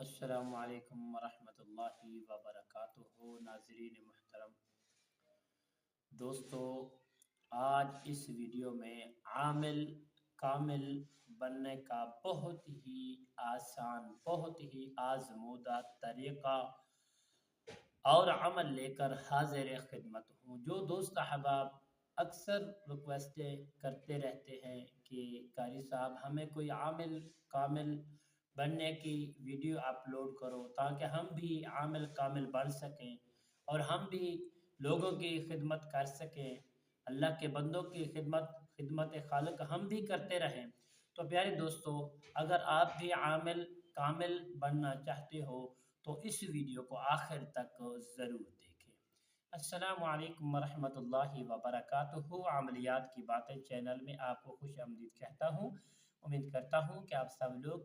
السلام علیکم ورحمۃ اللہ وبرکاتہ ناظرین محترم دوستو، آج اس ویڈیو میں عامل کامل بننے کا بہت ہی آسان، بہت ہی آزمودہ طریقہ اور عمل لے کر حاضر خدمت ہوں۔ جو دوست احباب اکثر ریکویسٹیں کرتے رہتے ہیں کہ قاری صاحب ہمیں کوئی عامل کامل بننے کی ویڈیو اپلوڈ کرو تاکہ ہم بھی عامل کامل بن سکیں اور ہم بھی لوگوں کی خدمت کر سکیں، اللہ کے بندوں کی خدمت خالق ہم بھی کرتے رہیں۔ تو پیارے دوستو، اگر آپ بھی عامل کامل بننا چاہتے ہو تو اس ویڈیو کو آخر تک ضرور دیکھیں۔ السلام علیکم ورحمۃ اللہ وبرکاتہ۔ عملیات کی باتیں چینل میں آپ کو خوش آمدید کہتا ہوں۔ امید کرتا ہوں کہ آپ سب لوگ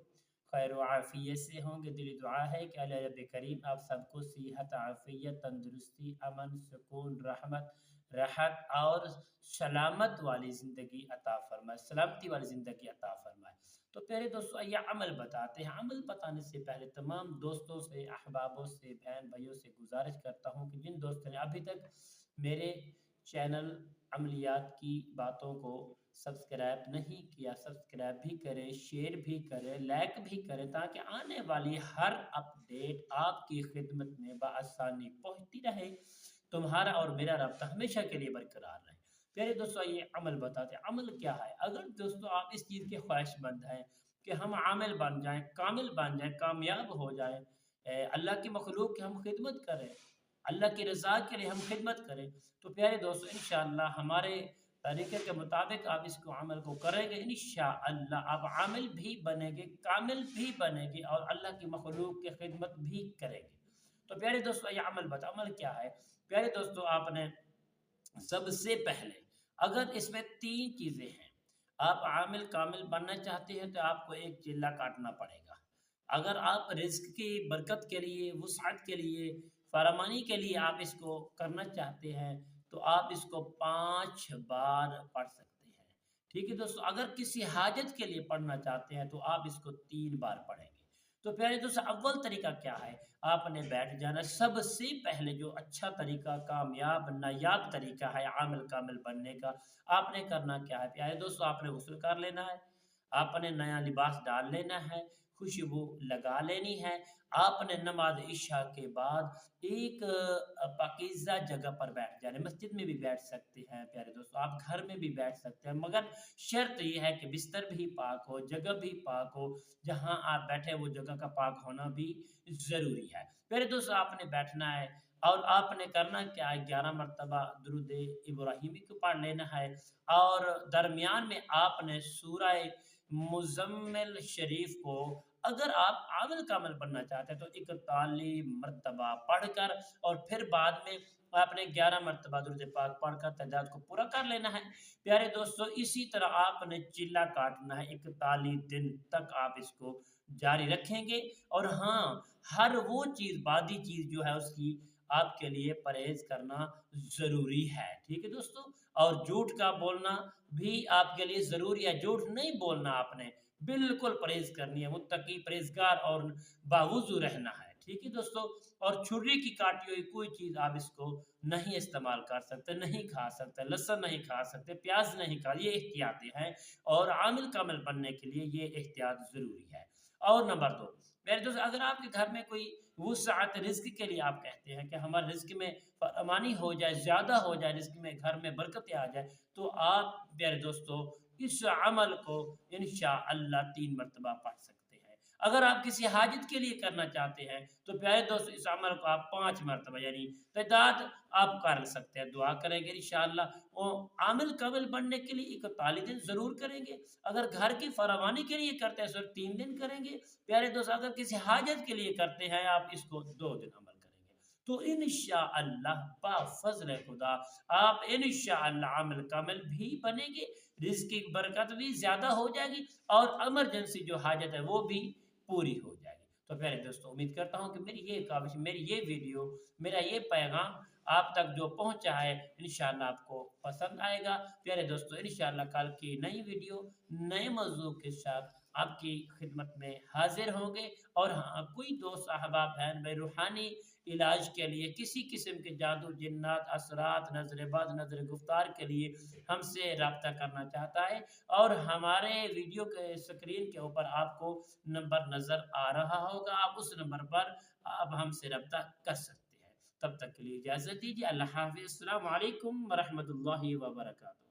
خیر و عافیت سے ہوں گے۔ دلی دعا ہے کہ اللہ رب کریم آپ سب کو صحت، عافیت، تندرستی، امن، سکون، رحمت، راحت اور سلامت والی زندگی عطا فرمائے، سلامتی والی زندگی عطا فرمائے۔ تو پیارے دوستو، یہ عمل بتاتے ہیں۔ عمل بتانے سے پہلے تمام دوستوں سے، احبابوں سے، بہن بھائیوں سے گزارش کرتا ہوں کہ جن دوستوں نے ابھی تک میرے چینل عملیات کی باتوں کو سبسکرائب نہیں کیا، سبسکرائب بھی کریں، شیئر بھی کریں، لائک بھی کریں تاکہ آنے والی ہر اپڈیٹ آپ کی خدمت میں بآسانی پہنچتی رہے، تمہارا اور میرا رابطہ ہمیشہ کے لیے برقرار رہے۔ پیارے دوستو، یہ عمل بتاتے ہیں۔ عمل کیا ہے؟ اگر دوستو آپ اس چیز کے خواہش مند ہیں کہ ہم عامل بن جائیں، کامل بن جائیں، کامیاب ہو جائیں، اللہ کی مخلوق کی ہم خدمت کریں، اللہ کی رضا کے لیے ہم خدمت کریں، تو پیارے دوستو انشاءاللہ ہمارے طریقے کے مطابق آپ اس کو عمل کو کریں گے، انشاءاللہ آپ عامل بھی بنیں گے، کامل بھی بنیں گے اور اللہ کی مخلوق کی خدمت بھی کریں گے۔ تو پیارے دوستو، یہ عمل کیا ہے؟ پیارے دوستو، آپ نے سب سے پہلے اگر اس میں تین چیزیں ہیں، آپ عامل کامل بننا چاہتے ہیں تو آپ کو ایک چلہ کاٹنا پڑے گا۔ اگر آپ رزق کی برکت کے لیے، وسعت کے لیے، فراوانی کے لیے آپ اس کو کرنا چاہتے ہیں تو آپ اس کو 5 بار پڑھ سکتے ہیں۔ ٹھیک ہے دوستو، اگر کسی حاجت کے لیے پڑھنا چاہتے ہیں تو آپ اس کو 3 بار پڑھیں گے۔ تو پیارے دوستو، اول طریقہ کیا ہے؟ آپ نے بیٹھ جانا۔ سب سے پہلے جو اچھا طریقہ، کامیاب نایاب طریقہ ہے عامل کامل بننے کا، آپ نے کرنا کیا ہے؟ پیارے دوستو، آپ نے غسل کر لینا ہے، آپ نے نیا لباس ڈال لینا ہے، خوشبو لگا لینی ہے، آپ نے نماز عشاء کے بعد ایک پاکیزہ جگہ پر بیٹھ جانا۔ مسجد میں بھی بیٹھ سکتے ہیں پیارے دوستو، آپ گھر میں بھی بیٹھ سکتے ہیں، مگر شرط یہ ہے کہ بستر بھی پاک ہو، جگہ بھی پاک ہو، جہاں آپ بیٹھے وہ جگہ کا پاک ہونا بھی ضروری ہے۔ پیارے دوستو، آپ نے بیٹھنا ہے اور آپ نے کرنا کیا ہے؟ 11 مرتبہ درود ابراہیمی کو پڑھ لینا ہے اور درمیان میں آپ نے سورہ مزمل شریف کو، اگر آپ عامل کامل بننا چاہتے ہیں تو 41 مرتبہ پڑھ کر اور پھر بعد میں آپ نے 11 مرتبہ درود پاک پڑھ کر تعداد کو پورا کر لینا ہے۔ پیارے دوستو، اسی طرح آپ نے چلہ کاٹنا ہے، 41 دن تک آپ اس کو جاری رکھیں گے۔ اور ہاں، ہر وہ چیز، بادی چیز جو ہے اس کی آپ کے لیے پرہیز کرنا ضروری ہے۔ ٹھیک ہے دوستو، اور جھوٹ کا بولنا بھی آپ کے لیے ضروری ہے۔ جھوٹ نہیں بولنا، آپ نے بالکل پرہیز کرنی ہے، متقی، پرہیزگار اور باوضو رہنا ہے۔ ٹھیک ہے دوستو، اور چھری کی کاٹی ہوئی کوئی چیز آپ اس کو نہیں استعمال کر سکتے، نہیں کھا سکتے، لہسن نہیں کھا سکتے، پیاز نہیں کھا، یہ احتیاطیں ہیں اور عامل کامل بننے کے لیے یہ احتیاط ضروری ہے۔ اور نمبر 2، میرے دوست، اگر آپ کے گھر میں کوئی وسعت، رزق کے لیے آپ کہتے ہیں کہ ہمارے رزق میں فراوانی ہو جائے، زیادہ ہو جائے، رزق میں، گھر میں برکتیں آ جائے، تو آپ پیارے دوستو اس عمل کو انشاءاللہ 3 مرتبہ پڑھ سکتے ہیں۔ اگر آپ کسی حاجت کے لیے کرنا چاہتے ہیں تو پیارے دوست اس عمل کو آپ 5 مرتبہ یعنی تعداد آپ کر سکتے ہیں، دعا کریں گے انشاءاللہ۔ وہ عامل کامل بننے کے لیے 41 دن ضرور کریں گے۔ اگر گھر کی فراوانی کے لیے کرتے ہیں تو 3 دن کریں گے۔ پیارے دوست، اگر کسی حاجت کے لیے کرتے ہیں آپ اس کو 2 دن عمل کریں گے۔ تو انشاءاللہ بفضل خدا آپ انشاءاللہ عامل کامل بھی بنیں گے، رزق کی برکت بھی زیادہ ہو جائے گی اور ایمرجنسی جو حاجت ہے وہ بھی پوری ہو جائے گی۔ تو پیارے دوستو، امید کرتا ہوں کہ میری یہ کاوش، میری یہ ویڈیو، میرا یہ پیغام آپ تک جو پہنچا ہے انشاءاللہ آپ کو پسند آئے گا۔ پیارے دوستو، انشاءاللہ کل کی نئی ویڈیو، نئے موضوع کے ساتھ آپ کی خدمت میں حاضر ہوں گے۔ اور ہاں، کوئی دوست احباب بہن بھائی روحانی علاج کے لیے، کسی قسم کے جادو جنات اثرات نظر بد نظر گفتار کے لیے ہم سے رابطہ کرنا چاہتا ہے، اور ہمارے ویڈیو کے اسکرین کے اوپر آپ کو نمبر نظر آ رہا ہوگا، آپ اس نمبر پر آپ ہم سے رابطہ کر سکتے ہیں۔ تب تک کے لیے اجازت دیجیے، اللہ حافظ، السلام علیکم ورحمۃ اللہ وبرکاتہ۔